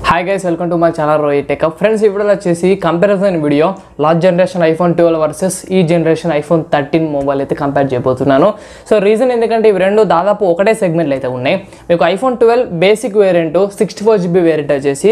Hi guys, welcome to my channel Rohithtechup. Friends, ఈ వీడియోలో వచ్చేసి comparison video last generation iPhone 12 versus ఈ generation iPhone 13 mobile అయితే compare చేయబోతున్నాను. సో రీజన్ ఎందుకంటే ఇవి రెండు దాదాపు ఒకటే సెగ్మెంట్లో అయితే ఉన్నాయి. మీకు iPhone 12 basic variant 64GB variant వచ్చేసి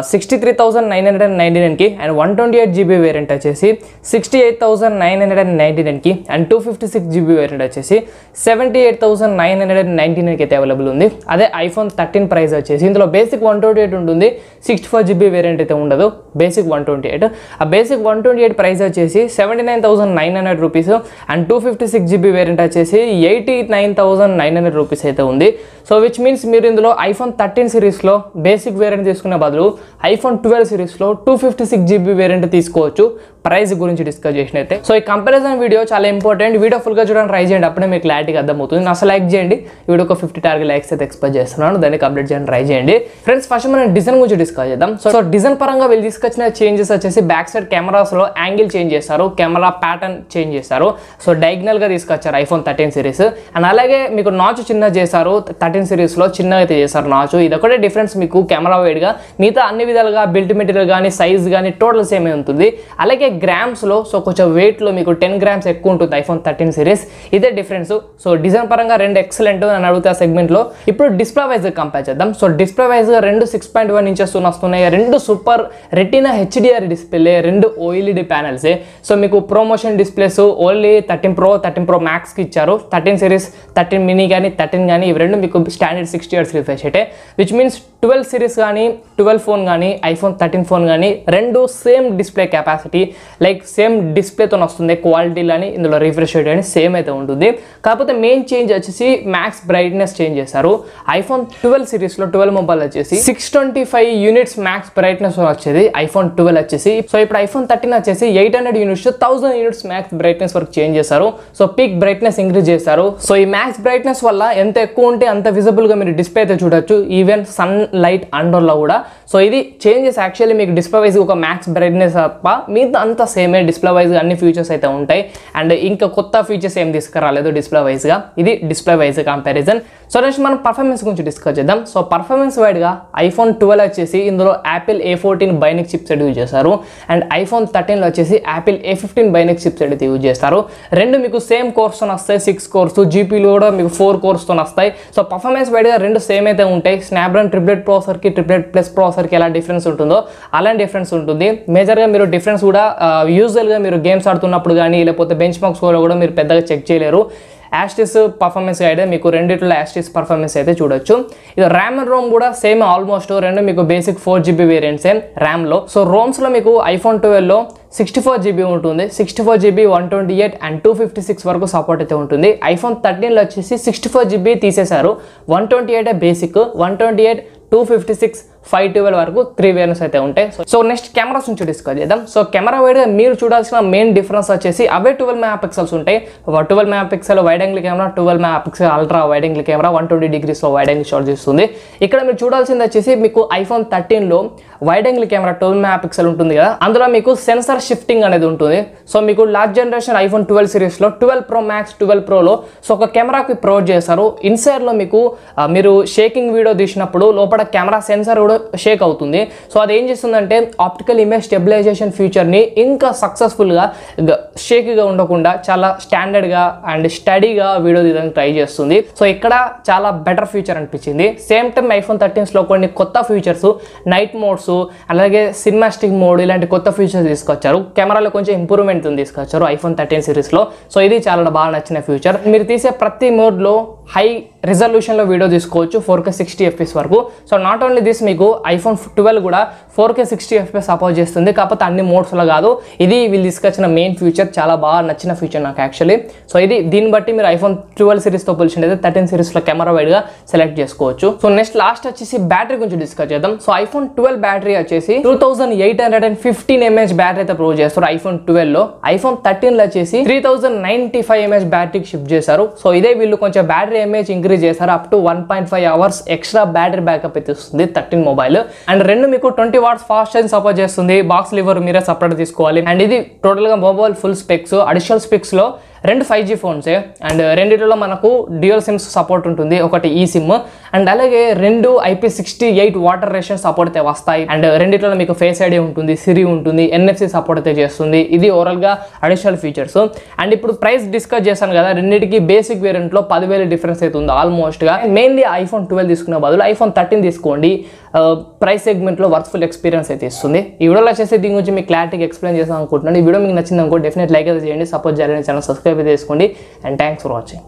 63,999 కి అండ్ 128GB వేరియంట్ వచ్చేసి 68,999 కి అండ్ 256GB వేరియంట్ వచ్చేసి 78,999 కి అయితే అవైలబుల్ ఉంది. అదే iPhone 13 ప్రైస్ వచ్చేసి ఇందులో బేసిక్ 128 ఉంటుంది, 64GB వేరియంట్ అయితే ఉండదు, బేసిక్ 128. ఆ బేసిక్ 128 ప్రైస్ వచ్చేసి 79,900 రూపీస్ అండ్ 256GB వేరియంట్ వచ్చేసి 89,900 రూపీస్ అయితే ఉంది. సో విచ్ మీన్స్ మీరు ఇందులో iPhone 13 సిరీస్లో బేసిక్ వేరియంట్ తీసుకునే బదులు iPhone 12 సిరీస్లో 256GB వేరియంట్ తీసుకోవచ్చు. ప్రైస్ గురించి డిస్కస్ చేసినైతే సో ఈ కంపారిజన్ వీడియో చాలా ఇంపార్టెంట్. వీడియో ఫుల్గా చూడడానికి ట్రై చేయండి, అప్పుడే మీకు క్లారిటీగా అర్థమవుతుంది. అసలు లైక్ చేయండి, వీడియోకి 50 టార్గెట్ లైక్స్ అయితే ఎక్స్పెక్ట్ చేస్తున్నాను, దాన్ని కంప్లీట్ చేయడానికి ట్రై చేయండి. ఫ్రెండ్స్, ఫస్ట్ మనం డిజైన్ గురించి డిస్కస్ చేద్దాం. సో డిజైన్ పరంగా వీళ్ళు తీసుకొచ్చిన చేంజెస్ వచ్చేసి బ్యాక్ సైడ్ కెమెరాస్లో యాంగిల్ చేంజ్ చేస్తారు, కెమెరా ప్యాటర్న్ చేంజ్ చేస్తారు. సో డయాగ్నల్గా తీసుకొచ్చారు iPhone 13 సిరీస్. అండ్ అలాగే మీకు నాచ్ చిన్నగా చేశారు, 13 సిరీస్లో చిన్నగా అయితే చేశారు నాచ్. ఇది ఒకటే డిఫరెన్స్ మీకు కెమెరా వైడ్గా. మిగతా అన్ని విధాలుగా బిల్ట్ మెటీరియల్ కానీ సైజ్ కానీ టోటల్ సేమ్ ఉంటుంది. అలాగే గ్రామ్స్లో సో కొంచెం వెయిట్లో మీకు 10 grams ఎక్కువ ఉంటుంది iPhone 13 సిరీస్. ఇదే డిఫరెన్స్. సో డిజైన్ పరంగా రెండు ఎక్సలెంట్ అని అడుగుతా సెగ్మెంట్లో. ఇప్పుడు డిస్ప్లే వైజ్ కంపేర్ చేద్దాం. సో డిస్ప్లే వైజ్గా రెండు 6.1 ఇంచెస్ వస్తున్నాయి, రెండు సూపర్ రెటీనా HDR డిస్ప్లే, రెండు OLED ప్యానల్సే. సో మీకు promotion displays only 13 Pro 13 Pro Maxకి ఇచ్చారు. 13 సిరీస్ 13 మినీ కానీ 13 కానీ ఇవి రెండు మీకు స్టాండర్డ్ 60 Hz రిఫ్రెష్ రేటే. విచ్ మీన్స్ 12 సిరీస్ కానీ 12 ఫోన్ కానీ iPhone 13 ఫోన్ కానీ రెండు same display capacity, like same డిస్ప్లేతో వస్తుంది. క్వాలిటీలని ఇందులో రిఫ్రెష్ రేట్ అని సేమ్ అయితే ఉంటుంది. కాకపోతే మెయిన్ చేంజ్ వచ్చేసి మ్యాక్స్ బ్రైట్నెస్ చేంజ్ చేశారు. iPhone 12 సిరీస్లో 12 మొబైల్ వచ్చేసి 625 యూనిట్స్ మ్యాక్స్ బ్రైట్నెస్ వచ్చేది iPhone 12 వచ్చేసి. సో ఇప్పుడు iPhone 13 వచ్చేసి 800 యూనిట్స్ 1000 యూనిట్స్ మ్యాక్స్ బ్రైట్నెస్ వరకు చేంజ్ చేశారు. సో పీక్ బ్రైట్నెస్ ఇంక్రీజ్ చేశారు. సో ఈ మ్యాక్స్ బ్రైట్నెస్ వల్ల ఎంత ఎక్కువ ఉంటే అంత విజిబుల్గా మీరు డిస్ప్లే అయితే చూడొచ్చు, ఈవెన్ సన్ లైట్ అండర్లో కూడా. సో ఇది చేంజెస్ యాక్చువల్లీ మీకు డిస్ప్లే వైజ్ ఒక మ్యాక్స్ బ్రైట్నెస్ తప్ప మిగతా అంతా సేమే. డిస్ప్లే వైజ్గా అన్ని ఫీచర్స్ అయితే ఉంటాయి అండ్ ఇంకా కొత్త ఫీచర్స్ ఏం తీసుకురాలేదు డిస్ప్లే వైజ్గా. ఇది display wise comparison. So next మనం పర్ఫార్మెన్స్ గురించి డిస్కస్ చేద్దాం. సో పర్ఫార్మెన్స్ వైడ్గా iPhone 12 వచ్చేసి ఇందులో Apple A14 బైనిక్ చిప్సెట్ యూజ్ చేస్తారు అండ్ iPhone 13లో వచ్చేసి Apple A15 బైనిక్ చిప్సెట్ అయితే యూజ్ చేస్తారు. రెండు మీకు సేమ్ కోర్స్తో వస్తాయి, 6 కోర్స్, జీపీలు కూడా మీకు 4 కోర్స్తో వస్తాయి. సో పర్ఫార్మెన్స్ వైడ్గా రెండు సేమ్ అయితే ఉంటాయి. స్నాప్డ్రాగన్ ట్రిప్లెట్ ప్రాసెసర్కి ట్రిప్లెట్ ప్లస్ ప్రాసెసర్కి ఎలా డిఫరెన్స్ ఉంటుందో అలాంటి డిఫరెన్స్ ఉంటుంది. మేజర్గా మీరు డిఫరెన్స్ కూడా యూజువల్గా మీరు గేమ్స్ ఆడుతున్నప్పుడు కానీ లేకపోతే బెంచ్ మార్క్ స్కోర్లో కూడా మీరు పెద్దగా చెక్ చేయలేరు. యాస్టిస్ పర్ఫార్మెన్స్ అయితే మీకు రెండిట్లో యాస్టిస్ పర్ఫార్మెన్స్ అయితే చూడొచ్చు. ఇది ర్యామ్ అండ్ రోమ్ కూడా సేమ్ ఆల్మోస్ట్ రెండు మీకు బేసిక్ 4GB వేరియంట్స్ ర్యామ్లో. సో రోమ్స్లో మీకు iPhone 12లో 64GB ఉంటుంది, 64GB 128 అండ్ 256 వరకు సపోర్ట్ అయితే ఉంటుంది. iPhone 13లో వచ్చేసి 64GB తీసేశారు, 128 బేసిక్, 128 256 512 వరకు 3 వేరియంట్స్ అయితే ఉంటాయి. సో నెక్స్ట్ కెమెరాస్ నుంచి డిస్కస్ చేద్దాం. సో కెమెరా వైడ్గా మీరు చూడాల్సిన మెయిన్ డిఫరెన్స్ వచ్చేసి అవే 12 మెగాపిక్సెల్స్ ఉంటాయి. 12 megapixel wide angle camera, 12 megapixel ultra wide angle camera 120 degreesలో వైడ్ యాంగిల్ షాట్ చేస్తుంది. ఇక్కడ మీరు చూడాల్సింది వచ్చేసి మీకు iPhone 13లో వైడ్ యాంగిల్ కెమెరా 12 మెగాపిక్సెల్ ఉంటుంది కదా, అందులో మీకు సెన్సార్ షిఫ్టింగ్ అనేది ఉంటుంది. సో మీకు లాస్ట్ జనరేషన్ iPhone 12 సిరీస్లో 12 Pro Max 12 Proలో సో ఒక కెమెరాకి ప్రొవైడ్ చేస్తారు. ఇన్సైడ్లో మీకు మీరు షేకింగ్ వీడియో తీసినప్పుడు లోపల కెమెరా సెన్సార్ కూడా షేక్ అవుతుంది. సో అది ఏం చేస్తుందంటే ఆప్టికల్ ఇమేజ్ స్టెబిలైజేషన్ ఫీచర్ని ఇంకా సక్సెస్ఫుల్గా షేక్గా ఉండకుండా చాలా స్టాండర్డ్గా అండ్ స్టడీగా వీడియో తీయడానికి ట్రై చేస్తుంది. సో ఇక్కడ చాలా బెటర్ ఫీచర్ అనిపించింది. సేమ్ టైం iPhone 13లో కొన్ని కొత్త ఫీచర్స్, నైట్ మోడ్స్ అలాగే సినిమాస్టిక్ మోడ్ ఇలాంటి కొత్త ఫీచర్స్ తీసుకొచ్చారు. కెమెరాలో కొంచెం ఇంప్రూవ్మెంట్ తీసుకొచ్చారు iPhone 13 సిరీస్లో. సో ఇది చాలా బాగా నచ్చిన ఫీచర్. మీరు తీసే ప్రతి మోడ్లో హై రిజల్యూషన్లో వీడియో తీసుకోవచ్చు, 4K 60 FPS వరకు. సో నాట్ ఓన్లీ దిస్, మీకు iPhone 12 కూడా 4K 60 FPS సపోర్ట్ చేస్తుంది, కాకపోతే అన్ని మోడ్స్లో కాదు. ఇది వీళ్ళు తీసుకొచ్చిన మెయిన్ ఫీచర్, చాలా బాగా నచ్చిన ఫీచర్ నాకు యాక్చువల్లీ. సో ఇది దీన్ని బట్టి మీరు iPhone 12 సిరీస్తో పోల్చినైతే 13 సిరీస్లో కెమెరా వైడ్గా సెలెక్ట్ చేసుకోవచ్చు. సో నెక్స్ట్ లాస్ట్ వచ్చేసి బ్యాటరీ గురించి డిస్కస్ చేద్దాం. సో iPhone 12 బ్యాటరీ వచ్చేసి 2815 mAh బ్యాటరీ అయితే ప్రొవైడ్ చేస్తారు iPhone 12లో. iPhone 13లో వచ్చేసి 3095 mAh బ్యాటరీకి షిఫ్ట్ చేశారు. సో ఇదే వీళ్ళు కొంచెం బ్యాటరీ mAh ఇంక్రీజ్ చేశారు, up to 1.5 hours extra battery backup అయితే ఇస్తుంది 13 మొబైల్. అండ్ రెండు మీకు 20 watts ఫాస్ట్ ఛార్జింగ్ సపోర్ట్ చేస్తుంది. బాక్స్ లివర్ మీరే సపరేట్ తీసుకోవాలి. అండ్ ఇది టోటల్గా మొబైల్ ఫుల్ స్పెక్స్. అడిషనల్ స్పెక్స్లో రెండు 5G ఫోన్సే అండ్ రెండిట్లో మనకు డ్యూయల్ సిమ్స్ సపోర్ట్ ఉంటుంది, ఒకటి ఈ సిమ్ అండ్ అలాగే రెండు IP68 వాటర్ రేషన్ సపోర్ట్ అయితే వస్తాయి అండ్ రెండిట్లో మీకు ఫేస్ ఐడి ఉంటుంది, సిరి ఉంటుంది, NFC సపోర్ట్ అయితే చేస్తుంది. ఇది ఓవరాల్గా అడిషనల్ ఫీచర్స్. అండ్ ఇప్పుడు ప్రైస్ డిస్కస్ చేశాను కదా, రెండింటికి బేసిక్ వేరియంట్లో 10,000 డిఫరెన్స్ అయితే ఉంది ఆల్మోస్ట్గా. మెయిన్లీ iPhone 12 తీసుకునే బదులు iPhone 13 తీసుకోండి, ప్రైస్ సెగ్మెంట్లో వర్త్ఫుల్ ఎక్స్పీరియన్స్ అయితే ఇస్తుంది. ఈ వీడియోలో వచ్చేసి దీని గురించి మీకు క్లారిటీగా ఎక్స్ప్లెయిన్ చేస్తాను అనుకుంటున్నాను. ఈ వీడియో మీకు నచ్చింది అనుకో డెఫినెట్ లైక్ అయితే చేయండి, సపోర్ట్ చేయాలని ఛానల్ సబ్స్క్రైబ్ చేసుకోండి అండ్ థ్యాంక్స్ ఫర్ వాచింగ్.